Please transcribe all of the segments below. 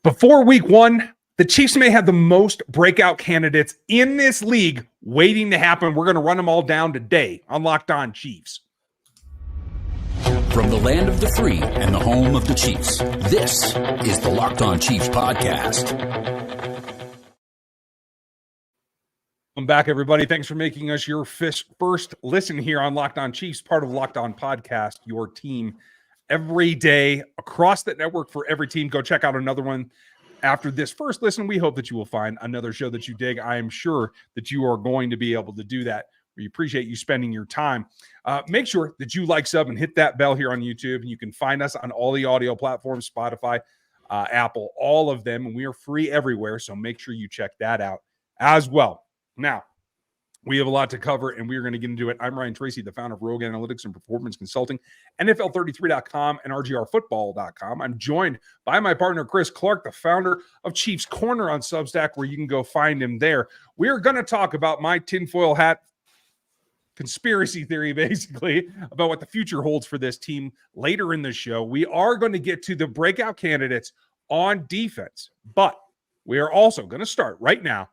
Before week one, the Chiefs may have the most breakout candidates in this league waiting to happen. We're going to run them all down today on Locked On Chiefs. From the land of the free and the home of the Chiefs, this is the Locked On Chiefs podcast. Welcome back, everybody. Thanks for making us your first listen here on Locked On Chiefs, part of Locked On Podcast, your team every day across the network for every team. Go check out another one after this first listen. We hope that you will find another show that you dig. I am sure that you are going to be able to do that. We appreciate you spending your time. Make sure that you like, sub, and hit that bell here on YouTube. And you can find us on all the audio platforms, Spotify, Apple, all of them. And we are free everywhere. So make sure you check that out as well. Now, we have a lot to cover, and we are going to get into it. I'm Ryan Tracy, the founder of Rogue Analytics and Performance Consulting, NFL33.com, and RGRFootball.com. I'm joined by my partner, Chris Clark, the founder of Chiefs Corner on Substack, where you can go find him there. We are going to talk about my tinfoil hat conspiracy theory, basically, about what the future holds for this team later in the show. We are going to get to the breakout candidates on defense, but we are also going to start right now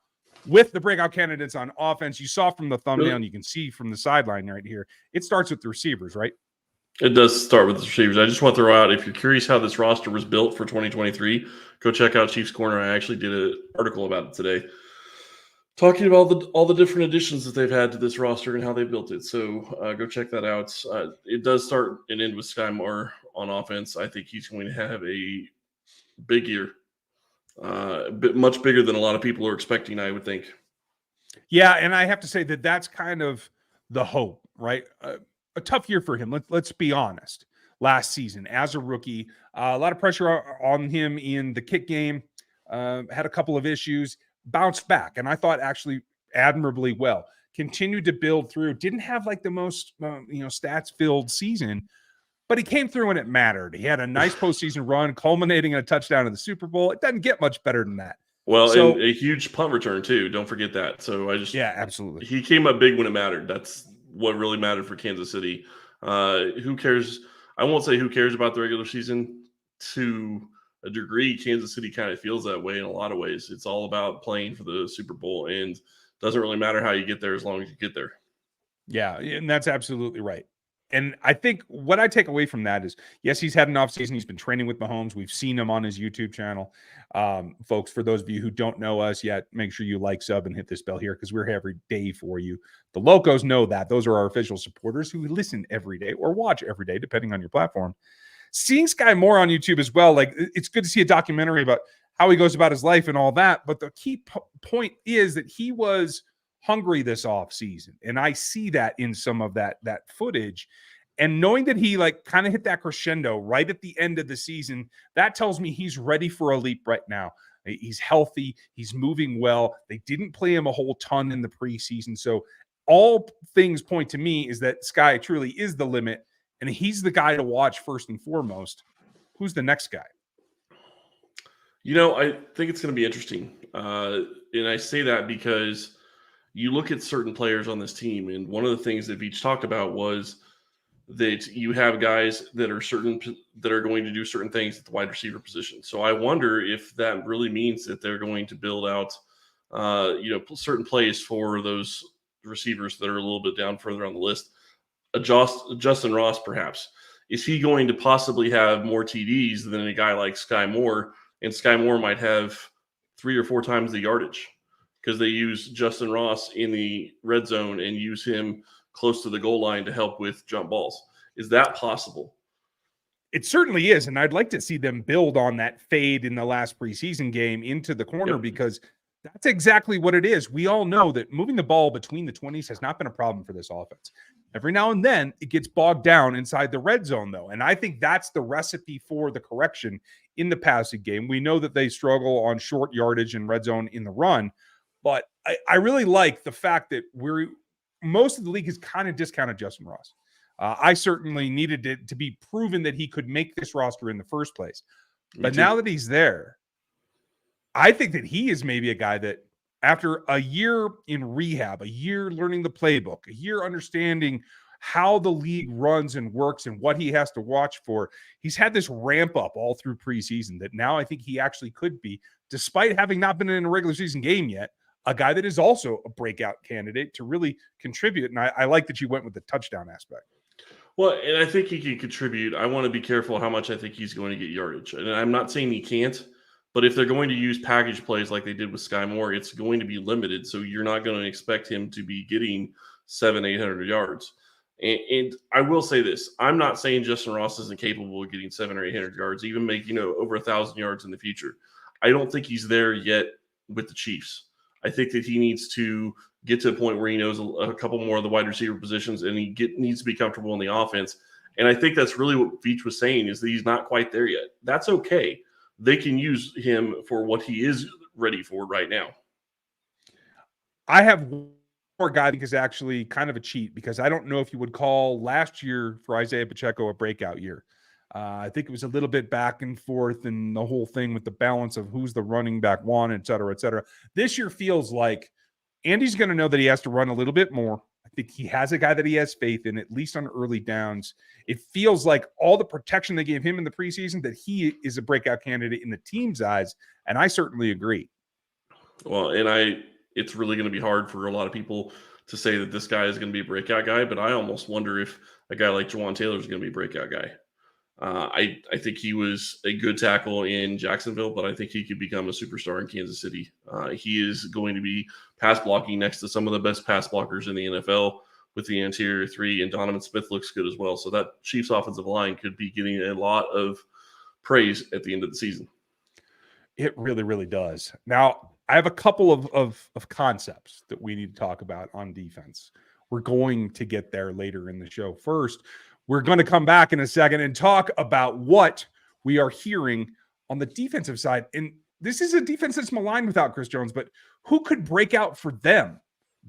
with the breakout candidates on offense. You saw from the thumbnail, and you can see from the sideline right here, it starts with the receivers, right? It does start with the receivers. I just want to throw out, if you're curious how this roster was built for 2023, go check out Chiefs Corner. I actually did an article about it today, talking about all the different additions that they've had to this roster and how they built it. So go check that out. It does start and end with Sky Moore on offense. I think he's going to have a big year. Much bigger than a lot of people are expecting, I would think. Yeah, and I have to say that that's kind of the hope, right? A tough year for him. Let's be honest. Last season, as a rookie, a lot of pressure on him in the kick game. Had a couple of issues. Bounced back, and I thought actually admirably well. Continued to build through. Didn't have like the most stats-filled season, but he came through when it mattered. He had a nice postseason run, culminating in a touchdown in the Super Bowl. It doesn't get much better than that. Well, and a huge punt return too. Don't forget that. So absolutely. He came up big when it mattered. That's what really mattered for Kansas City. Who cares? I won't say who cares about the regular season. To a degree, Kansas City kind of feels that way in a lot of ways. It's all about playing for the Super Bowl, and doesn't really matter how you get there as long as you get there. Yeah, and that's absolutely right. And I think what I take away from that is, yes, he's had an offseason. He's been training with Mahomes. We've seen him on his YouTube channel. Folks, for those of you who don't know us yet, make sure you like, sub, and hit this bell here because we're here every day for you. The Locos know that. Those are our official supporters who listen every day or watch every day, depending on your platform. Seeing Sky Moore on YouTube as well, like it's good to see a documentary about how he goes about his life and all that. But the key point is that he was hungry this offseason. And I see that in some of that footage. And knowing that he like kind of hit that crescendo right at the end of the season, that tells me he's ready for a leap right now. He's healthy. He's moving well. They didn't play him a whole ton in the preseason. So all things point to me is that Sky truly is the limit. And he's the guy to watch first and foremost. Who's the next guy? I think it's going to be interesting. And I say that because you look at certain players on this team, and one of the things that Veach talked about was that you have guys that are going to do certain things at the wide receiver position. So I wonder if that really means that they're going to build out, certain plays for those receivers that are a little bit down further on the list. Justin Ross, perhaps. Is he going to possibly have more TDs than a guy like Sky Moore? And Sky Moore might have 3 or 4 times the yardage because they use Justin Ross in the red zone and use him close to the goal line to help with jump balls. Is that possible? It certainly is. And I'd like to see them build on that fade in the last preseason game into the corner because that's exactly what it is. We all know that moving the ball between the 20s has not been a problem for this offense. Every now and then it gets bogged down inside the red zone, though. And I think that's the recipe for the correction in the passing game. We know that they struggle on short yardage and red zone in the run, but I really like the fact that most of the league has kind of discounted Justin Ross. I certainly needed it to be proven that he could make this roster in the first place. But now that he's there, I think that he is maybe a guy that after a year in rehab, a year learning the playbook, a year understanding how the league runs and works and what he has to watch for. He's had this ramp up all through preseason that now I think he actually could be, despite having not been in a regular season game yet, a guy that is also a breakout candidate to really contribute. And I like that you went with the touchdown aspect. Well, and I think he can contribute. I want to be careful how much I think he's going to get yardage. And I'm not saying he can't, but if they're going to use package plays like they did with Sky Moore, it's going to be limited. So you're not going to expect him to be getting 700-800 yards. And I will say this. I'm not saying Justin Ross isn't capable of getting 700 or 800 yards, even make, over 1,000 yards in the future. I don't think he's there yet with the Chiefs. I think that he needs to get to a point where he knows a couple more of the wide receiver positions, and he needs to be comfortable in the offense. And I think that's really what Veach was saying, is that he's not quite there yet. That's okay. They can use him for what he is ready for right now. I have one more guy I think is actually kind of a cheat, because I don't know if you would call last year for Isaiah Pacheco a breakout year. I think it was a little bit back and forth and the whole thing with the balance of who's the running back one, et cetera, et cetera. This year feels like Andy's going to know that he has to run a little bit more. I think he has a guy that he has faith in, at least on early downs. It feels like all the protection they gave him in the preseason, that he is a breakout candidate in the team's eyes, and I certainly agree. Well, and it's really going to be hard for a lot of people to say that this guy is going to be a breakout guy, but I almost wonder if a guy like Jawan Taylor is going to be a breakout guy. I think he was a good tackle in Jacksonville, but I think he could become a superstar in Kansas City. He is going to be pass blocking next to some of the best pass blockers in the NFL with the interior three, and Donovan Smith looks good as well. So that Chiefs offensive line could be getting a lot of praise at the end of the season. It really, really does. Now, I have a couple of concepts that we need to talk about on defense. We're going to get there later in the show. First, we're going to come back in a second and talk about what we are hearing on the defensive side. And this is a defense that's maligned without Chris Jones, but who could break out for them?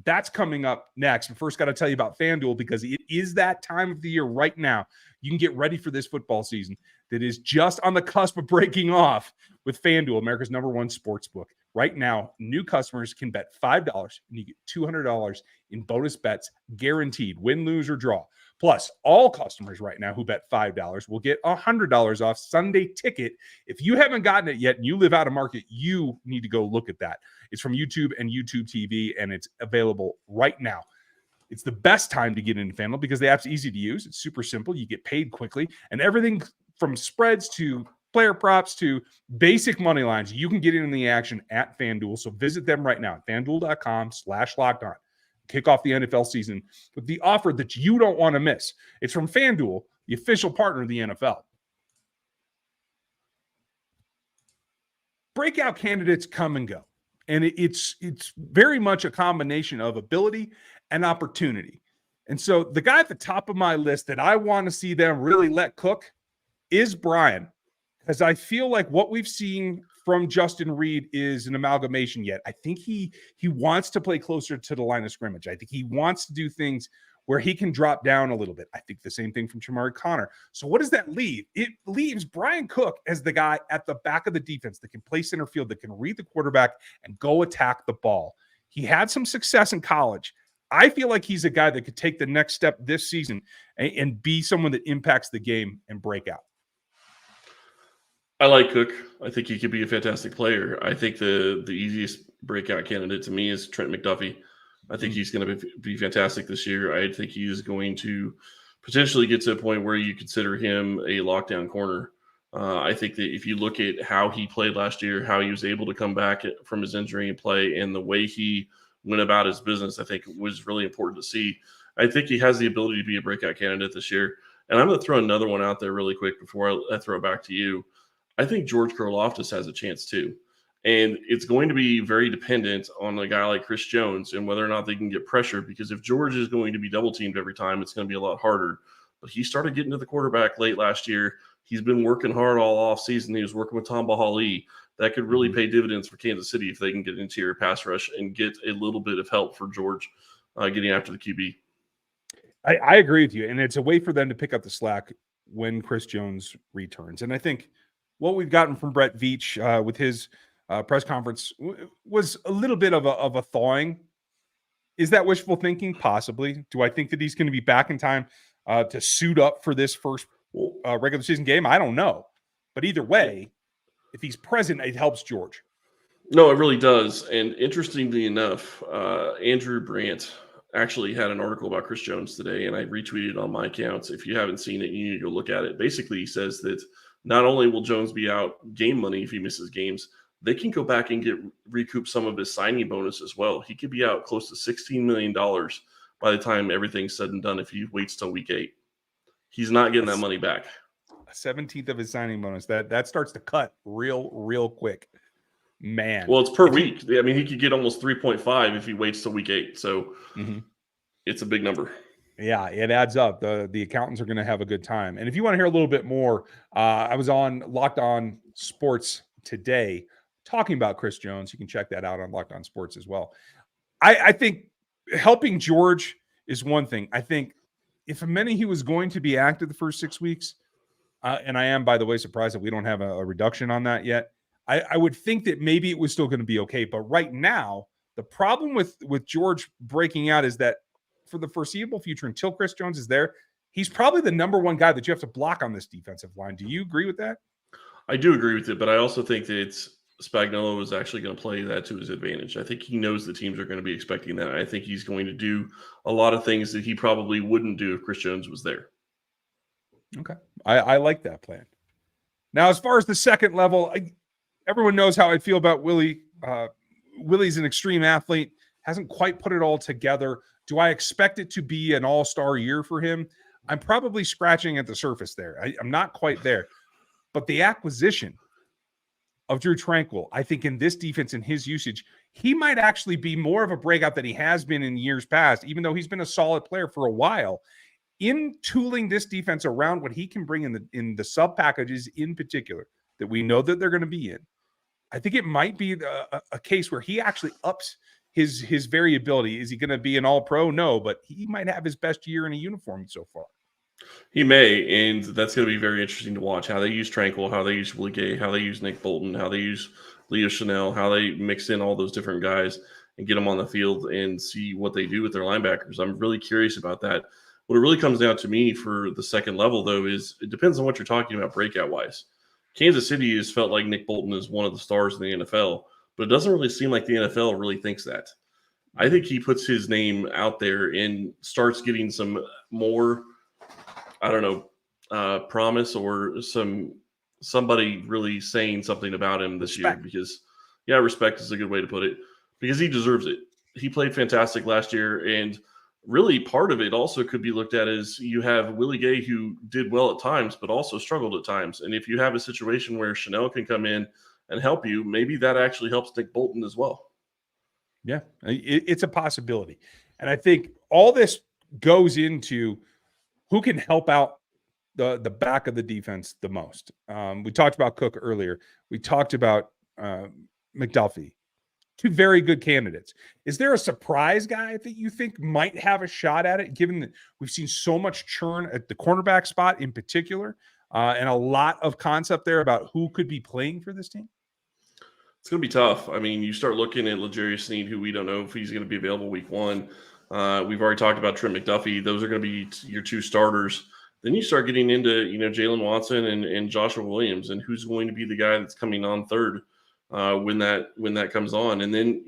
That's coming up next. But first, got to tell you about FanDuel, because it is that time of the year right now. You can get ready for this football season that is just on the cusp of breaking off with FanDuel, America's #1 sports book. Right now, new customers can bet $5 and you get $200 in bonus bets guaranteed, win, lose, or draw. Plus, all customers right now who bet $5 will get $100 off Sunday ticket. If you haven't gotten it yet and you live out of market, you need to go look at that. It's from YouTube and YouTube TV, and it's available right now. It's the best time to get into FanDuel because the app's easy to use. It's super simple. You get paid quickly, and everything from spreads to player props to basic money lines, you can get in the action at FanDuel. So visit them right now at FanDuel.com/lockedon. Kick off the NFL season with the offer that you don't want to miss. It's from FanDuel, the official partner of the NFL. Breakout candidates come and go, and it's very much a combination of ability and opportunity. And so the guy at the top of my list that I want to see them really let cook is Brian, because I feel like what we've seen from Justin Reed is an amalgamation yet. I think he wants to play closer to the line of scrimmage. I think he wants to do things where he can drop down a little bit. I think the same thing from Shamari Connor. So what does that leave? It leaves Brian Cook as the guy at the back of the defense that can play center field, that can read the quarterback and go attack the ball. He had some success in college. I feel like he's a guy that could take the next step this season and be someone that impacts the game and break out. I like Cook. I think he could be a fantastic player. I think the easiest breakout candidate to me is Trent McDuffie. I think he's going to be fantastic this year. I think he is going to potentially get to a point where you consider him a lockdown corner. I think that if you look at how he played last year, how he was able to come back from his injury and play, and the way he went about his business, I think was really important to see. I think he has the ability to be a breakout candidate this year. And I'm going to throw another one out there really quick before I throw it back to you. I think George Karlaftis has a chance too. And it's going to be very dependent on a guy like Chris Jones and whether or not they can get pressure, because if George is going to be double teamed every time, it's going to be a lot harder. But he started getting to the quarterback late last year. He's been working hard all off season. He was working with Tom Bahali. That could really pay dividends for Kansas City if they can get interior pass rush and get a little bit of help for George getting after the QB. I agree with you. And it's a way for them to pick up the slack when Chris Jones returns. And I think what we've gotten from Brett Veach with his press conference was a little bit of a thawing Is that wishful thinking? Possibly. Do I think that he's going to be back in time to suit up for this first regular season game? I don't know. But either way, if he's present, it helps George. No, it really does. And interestingly enough, Andrew Brandt actually had an article about Chris Jones today, and I retweeted on my accounts. If you haven't seen it, you need to go look at it. Basically, he says that not only will Jones be out game money if he misses games, they can go back and recoup some of his signing bonus as well. He could be out close to $16 million by the time everything's said and done if he waits till week 8. He's not getting that money back. 17th of his signing bonus. That starts to cut real quick. Man. Well, it's per week. I mean, he could get almost 3.5 if he waits till week 8. So it's a big number. Yeah, it adds up. The accountants are going to have a good time. And if you want to hear a little bit more, I was on Locked On Sports today talking about Chris Jones. You can check that out on Locked On Sports as well. I think helping George is one thing. I think if he was going to be active the first 6 weeks, and I am, by the way, surprised that we don't have a reduction on that yet. I would think that maybe it was still going to be okay. But right now, the problem with George breaking out is that for the foreseeable future, until Chris Jones is there, he's probably the number one guy that you have to block on this defensive line. Do you agree with that? I do agree with it, but I also think that Spagnuolo is actually going to play that to his advantage. I think he knows the teams are going to be expecting that. I think he's going to do a lot of things that he probably wouldn't do if Chris Jones was there. Okay. I like that plan. Now, as far as the second level, everyone knows how I feel about Willie. Willie's an extreme athlete, hasn't quite put it all together. Do I expect it to be an all-star year for him? I'm probably scratching at the surface there. I'm not quite there. But the acquisition of Drew Tranquill, I think in this defense and his usage, he might actually be more of a breakout than he has been in years past, even though he's been a solid player for a while. In tooling this defense around what he can bring in the sub packages in particular that we know that they're going to be in, I think it might be a case where he actually ups his variability. Is he going to be an all-pro? No, but he might have his best year in a uniform so far. He may, and that's going to be very interesting to watch how they use Tranquill, how they use Willie Gay, how they use Nick Bolton, how they use Leo Chanel, how they mix in all those different guys and get them on the field and see what they do with their linebackers. I'm really curious about that. What it really comes down to me for the second level, though, is it depends on what you're talking about breakout-wise. Kansas City has felt like Nick Bolton is one of the stars in the NFL, but it doesn't really seem like the NFL really thinks that. I think he puts his name out there and starts getting some more, I don't know, promise or somebody really saying something about him this year because, yeah, respect is a good way to put it because he deserves it. He played fantastic last year, and really part of it also could be looked at as you have Willie Gay who did well at times but also struggled at times. And if you have a situation where Chanel can come in and help you, maybe that actually helps Nick Bolton as well. Yeah, it's a possibility. And I think all this goes into who can help out the back of the defense the most. We talked about Cook earlier. We talked about McDuffie. Two very good candidates. Is there a surprise guy that you think might have a shot at it, given that we've seen so much churn at the cornerback spot in particular, and a lot of concept there about who could be playing for this team? It's going to be tough. I mean, you start looking at L'Jarius Sneed, who we don't know if he's going to be available week 1. We've already talked about Trent McDuffie. Those are going to be your two starters. Then you start getting into, Jalen Watson and Joshua Williams, and who's going to be the guy that's coming on third when that comes on. And then,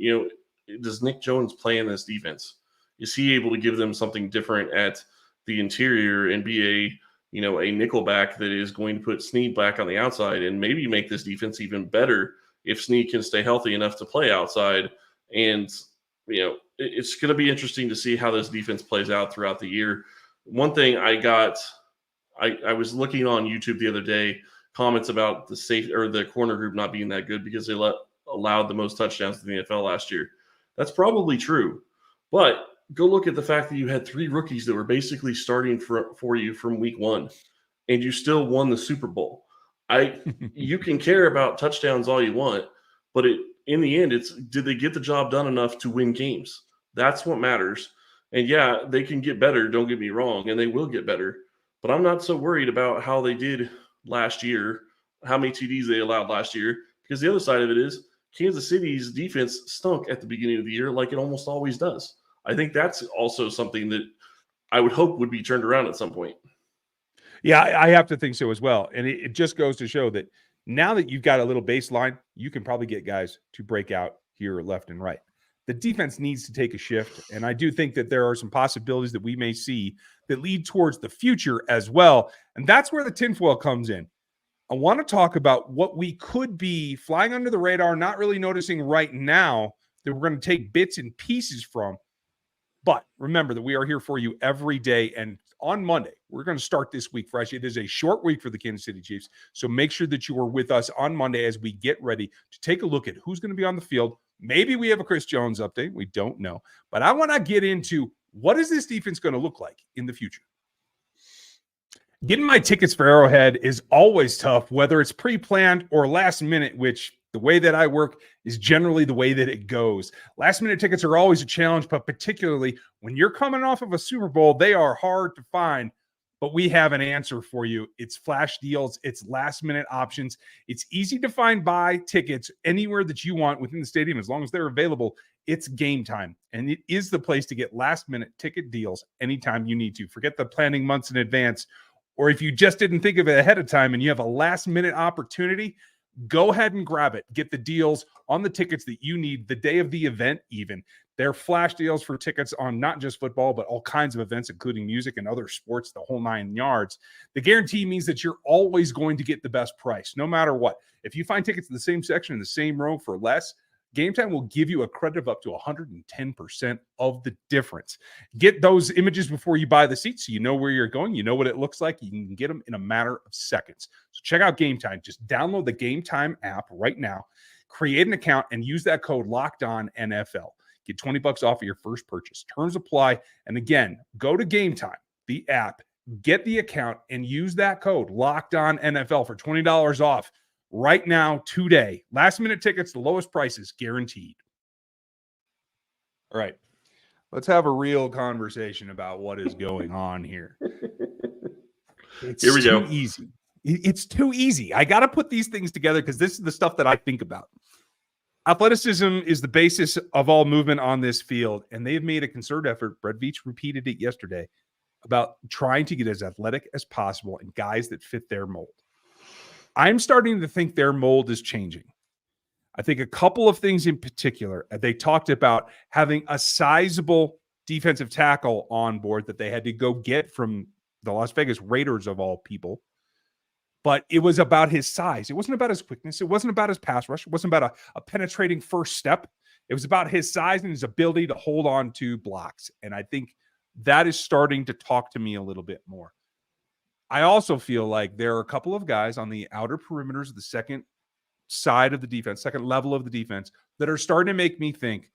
does Nick Jones play in this defense? Is he able to give them something different at the interior and be a nickel back that is going to put Sneed back on the outside and maybe make this defense even better if Sneed can stay healthy enough to play outside? And, it's going to be interesting to see how this defense plays out throughout the year. One thing I was looking on YouTube the other day, comments about the safe or the corner group not being that good because they allowed the most touchdowns in the NFL last year. That's probably true, but go look at the fact that you had 3 rookies that were basically starting for you from week 1, and you still won the Super Bowl. You can care about touchdowns all you want, but in the end, did they get the job done enough to win games? That's what matters. And yeah, they can get better, don't get me wrong, and they will get better. But I'm not so worried about how they did last year, how many TDs they allowed last year, because the other side of it is Kansas City's defense stunk at the beginning of the year like it almost always does. I think that's also something that I would hope would be turned around at some point. Yeah, I have to think so as well. And it just goes to show that now that you've got a little baseline, you can probably get guys to break out here left and right. The defense needs to take a shift. And I do think that there are some possibilities that we may see that lead towards the future as well. And that's where the tinfoil comes in. I want to talk about what we could be flying under the radar, not really noticing right now that we're going to take bits and pieces from. But remember that we are here for you every day. And on Monday, we're going to start this week fresh. It is a short week for the Kansas City Chiefs. So make sure that you are with us on Monday as we get ready to take a look at who's going to be on the field. Maybe we have a Chris Jones update. We don't know. But I want to get into what is this defense going to look like in the future. Getting my tickets for Arrowhead is always tough, whether it's pre-planned or last minute, which the way that I work is generally the way that it goes. Last minute tickets are always a challenge, but particularly when you're coming off of a Super Bowl, they are hard to find. But we have an answer for you. It's flash deals. It's last minute options. It's easy to buy tickets anywhere that you want within the stadium as long as they're available. It's Gametime, and it is the place to get last minute ticket deals anytime you need to. Forget the planning months in advance. Or if you just didn't think of it ahead of time and you have a last minute opportunity, go ahead and grab it. Get the deals on the tickets that you need the day of the event even. They're flash deals for tickets on not just football, but all kinds of events, including music and other sports, the whole 9 yards. The guarantee means that you're always going to get the best price, no matter what. If you find tickets in the same section, in the same row for less, Gametime will give you a credit of up to 110% of the difference. Get those images before you buy the seats so you know where you're going. You know what it looks like. You can get them in a matter of seconds. So check out Gametime. Just download the Gametime app right now, create an account, and use that code LOCKEDONNFL. Get $20 off of your first purchase. Terms apply. And again, go to Gametime, the app, get the account, and use that code LOCKEDONNFL for $20 off. Right now, today. Last minute tickets, the lowest prices guaranteed. All right. Let's have a real conversation about what is going on here. Here we go. Easy. It's too easy. I got to put these things together because this is the stuff that I think about. Athleticism is the basis of all movement on this field, and they've made a concerted effort. Brett Veach repeated it yesterday about trying to get as athletic as possible and guys that fit their mold. I'm starting to think their mold is changing. I think a couple of things in particular. They talked about having a sizable defensive tackle on board that they had to go get from the Las Vegas Raiders of all people. But it was about his size. It wasn't about his quickness. It wasn't about his pass rush. It wasn't about a penetrating first step. It was about his size and his ability to hold on to blocks. And I think that is starting to talk to me a little bit more. I also feel like there are a couple of guys on the outer perimeters of the second side of the defense, second level of the defense, that are starting to make me think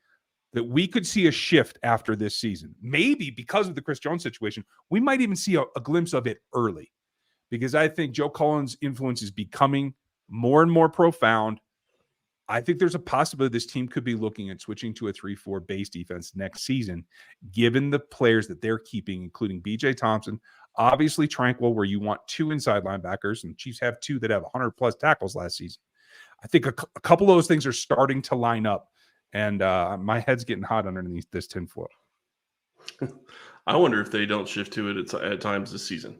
that we could see a shift after this season. Maybe because of the Chris Jones situation, we might even see a glimpse of it early, because I think Joe Cullen's influence is becoming more and more profound. I think there's a possibility this team could be looking at switching to a 3-4 base defense next season, given the players that they're keeping, including B.J. Thompson, obviously Tranquil, where you want 2 inside linebackers, and Chiefs have 2 that have 100-plus tackles last season. I think a couple of those things are starting to line up, and my head's getting hot underneath this tinfoil. I wonder if they don't shift to it at times this season.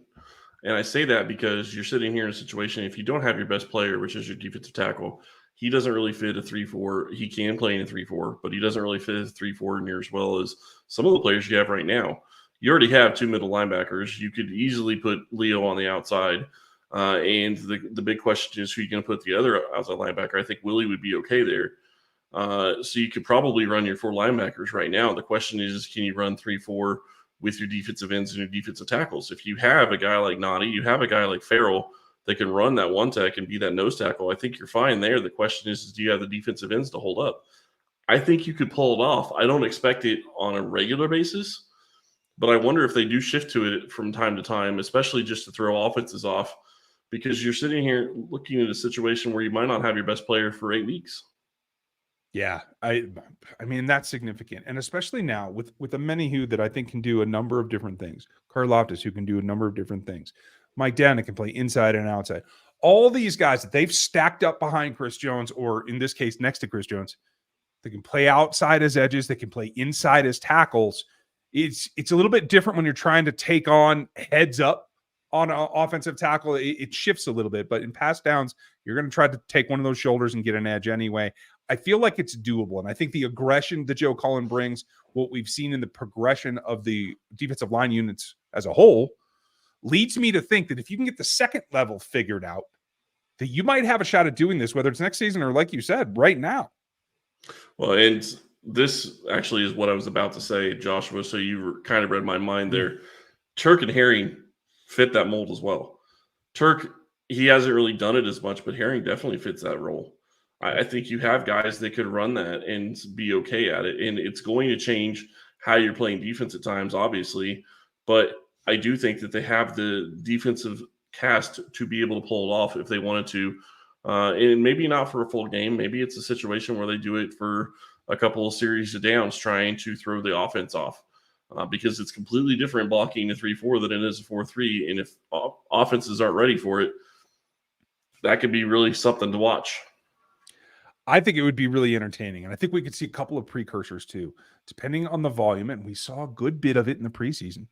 And I say that because you're sitting here in a situation, if you don't have your best player, which is your defensive tackle, he doesn't really fit a 3-4. He can play in a 3-4, but he doesn't really fit a 3-4 near as well as some of the players you have right now. You already have 2 middle linebackers. You could easily put Leo on the outside. And the big question is who you're going to put the other outside linebacker. I think Willie would be okay there. So you could probably run your 4 linebackers right now. The question is, can you run 3-4 with your defensive ends and your defensive tackles? If you have a guy like Noddy, you have a guy like Farrell that can run that one tech and be that nose tackle, I think you're fine there. The question is do you have the defensive ends to hold up? I think you could pull it off. I don't expect it on a regular basis, but I wonder if they do shift to it from time to time, especially just to throw offenses off, because you're sitting here looking at a situation where you might not have your best player for 8 weeks. Yeah, I mean, that's significant. And especially now with a Menahu that I think can do a number of different things. Karlaftis, who can do a number of different things. Mike Dana can play inside and outside. All these guys that they've stacked up behind Chris Jones, or in this case, next to Chris Jones, They can play outside as edges. They can play inside as tackles. It's a little bit different when you're trying to take on heads up on an offensive tackle. It shifts a little bit, but in pass downs, you're going to try to take one of those shoulders and get an edge anyway. I feel like it's doable. And I think the aggression that Joe Cullen brings, what we've seen in the progression of the defensive line units as a whole, leads me to think that if you can get the second level figured out, that you might have a shot at doing this, whether it's next season or, like you said, right now. Well, and this actually is what I was about to say, Joshua. So you kind of read my mind there. Turk and Herring fit that mold as well. Turk, he hasn't really done it as much, but Herring definitely fits that role. I think you have guys that could run that and be okay at it. And it's going to change how you're playing defense at times, obviously. But I do think that they have the defensive cast to be able to pull it off if they wanted to. And maybe not for a full game. Maybe it's a situation where they do it for a couple of series of downs trying to throw the offense off. Because it's completely different blocking a 3-4 than it is a 4-3. And if offenses aren't ready for it, that could be really something to watch. I think it would be really entertaining. And I think we could see a couple of precursors too, depending on the volume. And we saw a good bit of it in the preseason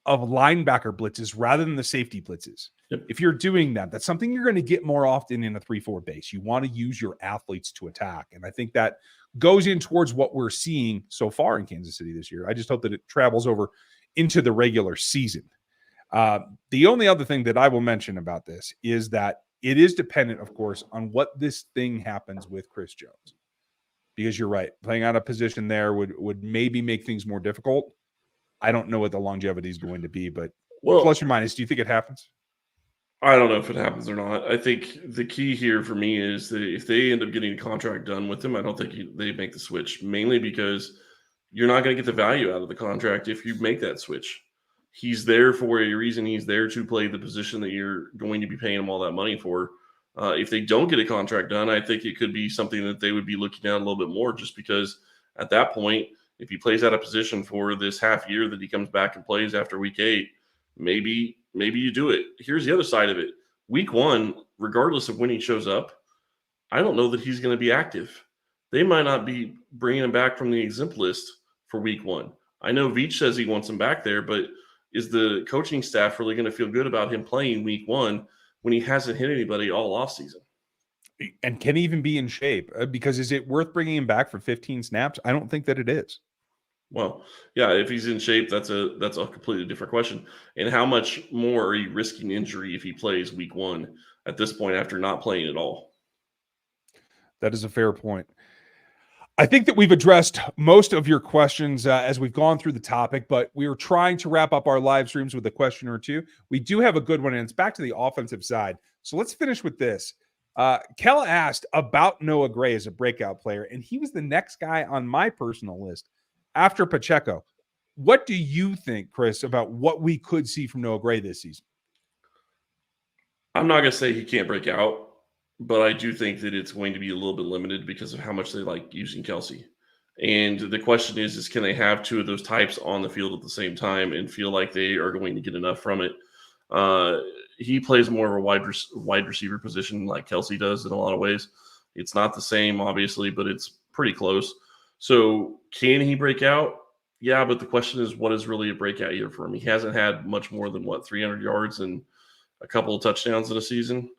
of linebacker blitzes rather than the safety blitzes. Yep. If you're doing that, that's something you're going to get more often in a 3-4 base. You want to use your athletes to attack. And I think that goes in towards what we're seeing so far in Kansas City this year. I just hope that it travels over into the regular season. The only other thing that I will mention about this is that it is dependent, of course, on what this thing happens with Chris Jones. Because you're right, playing out a position there would maybe make things more difficult. I don't know what the longevity is going to be, but plus or minus, do you think it happens? I don't know if it happens or not. I think the key here for me is that if they end up getting a contract done with him, I don't think they make the switch, mainly because you're not going to get the value out of the contract if you make that switch. He's there for a reason. He's there to play the position that you're going to be paying him all that money for. If they don't get a contract done, I think it could be something that they would be looking at a little bit more, just because at that point, if he plays out of position for this half year that he comes back and plays after week 8, maybe you do it. Here's the other side of it. Week 1, regardless of when he shows up, I don't know that he's going to be active. They might not be bringing him back from the exempt list for week 1. I know Veach says he wants him back there, but is the coaching staff really going to feel good about him playing week 1 when he hasn't hit anybody all offseason? And can he even be in shape? Because is it worth bringing him back for 15 snaps? I don't think that it is. Well, yeah, if he's in shape, that's a completely different question. And how much more are you risking injury if he plays week 1 at this point after not playing at all? That is a fair point. I think that we've addressed most of your questions as we've gone through the topic, but we were trying to wrap up our live streams with a question or two. We do have a good one, and it's back to the offensive side. So let's finish with this. Kella asked about Noah Gray as a breakout player, and he was the next guy on my personal list after Pacheco. What do you think, Chris, about what we could see from Noah Gray this season? I'm not going to say he can't break out, but I do think that it's going to be a little bit limited because of how much they like using Kelsey. And the question is can they have two of those types on the field at the same time and feel like they are going to get enough from it? He plays more of a wide receiver position like Kelsey does in a lot of ways. It's not the same, obviously, but it's pretty close. So can he break out? Yeah, but the question is, what is really a breakout year for him? He hasn't had much more than, 300 yards and a couple of touchdowns in a season.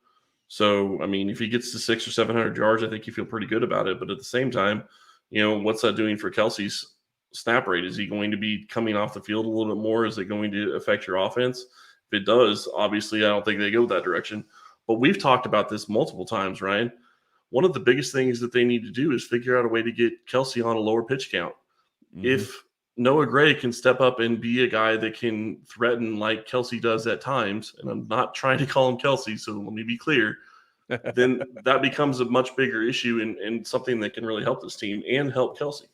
So, I mean, if he gets to 600 or 700 yards, I think you feel pretty good about it. But at the same time, what's that doing for Kelsey's snap rate? Is he going to be coming off the field a little bit more? Is it going to affect your offense? If it does, obviously, I don't think they go that direction. But we've talked about this multiple times, Ryan. One of the biggest things that they need to do is figure out a way to get Kelsey on a lower pitch count. Mm-hmm. If Noah Gray can step up and be a guy that can threaten like Kelsey does at times, and I'm not trying to call him Kelsey, so let me be clear, then that becomes a much bigger issue and something that can really help this team and help Kelsey.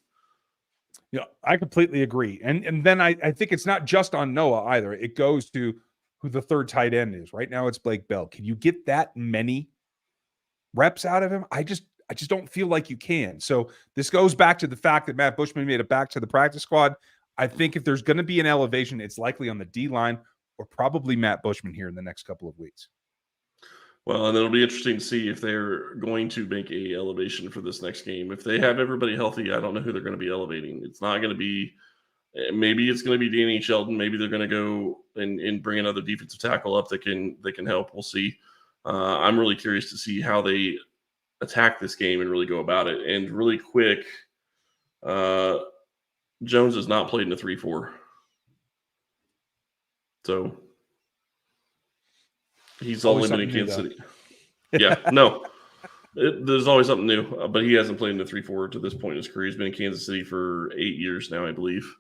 Yeah, I completely agree. And then I think it's not just on Noah either. It goes to who the third tight end is. Right now it's Blake Bell. Can you get that many reps out of him? I just don't feel like you can. So this goes back to the fact that Matt Bushman made it back to the practice squad. I think if there's going to be an elevation, it's likely on the D-line or probably Matt Bushman here in the next couple of weeks. Well, and it'll be interesting to see if they're going to make a elevation for this next game. If they have everybody healthy, I don't know who they're going to be elevating. It's not going to be – maybe it's going to be Danny Shelton. Maybe they're going to go and bring another defensive tackle up that can help. We'll see. I'm really curious to see how they attack this game and really go about it. And really quick, Jones has not played in a 3-4. So he's only been in Kansas City. Yeah, no. There's always something new, but he hasn't played in a 3-4 to this point in his career. He's been in Kansas City for 8 years now, I believe.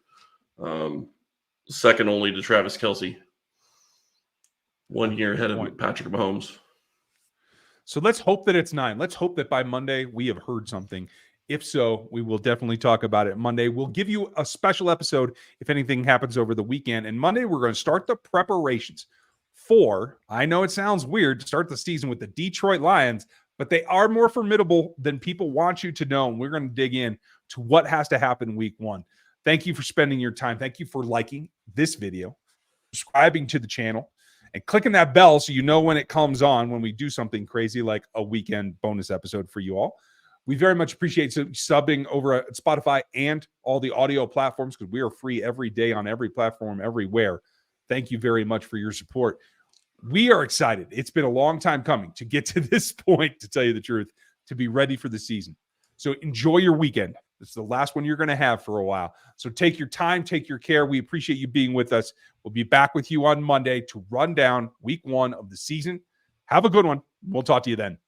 Second only to Travis Kelce. 1 year ahead of Patrick Mahomes. So let's hope that it's 9. Let's hope that by Monday we have heard something. If so, we will definitely talk about it Monday. We'll give you a special episode if anything happens over the weekend. And Monday, we're going to start the preparations for, I know it sounds weird to start the season with the Detroit Lions, but they are more formidable than people want you to know. And we're going to dig in to what has to happen week 1. Thank you for spending your time. Thank you for liking this video, subscribing to the channel, and clicking that bell so you know when it comes on when we do something crazy like a weekend bonus episode for you all. We very much appreciate subbing over at Spotify and all the audio platforms because we are free every day on every platform, everywhere. Thank you very much for your support. We are excited. It's been a long time coming to get to this point, to tell you the truth, to be ready for the season. So enjoy your weekend. It's the last one you're going to have for a while. So take your time, take your care. We appreciate you being with us. We'll be back with you on Monday to run down week 1 of the season. Have a good one. We'll talk to you then.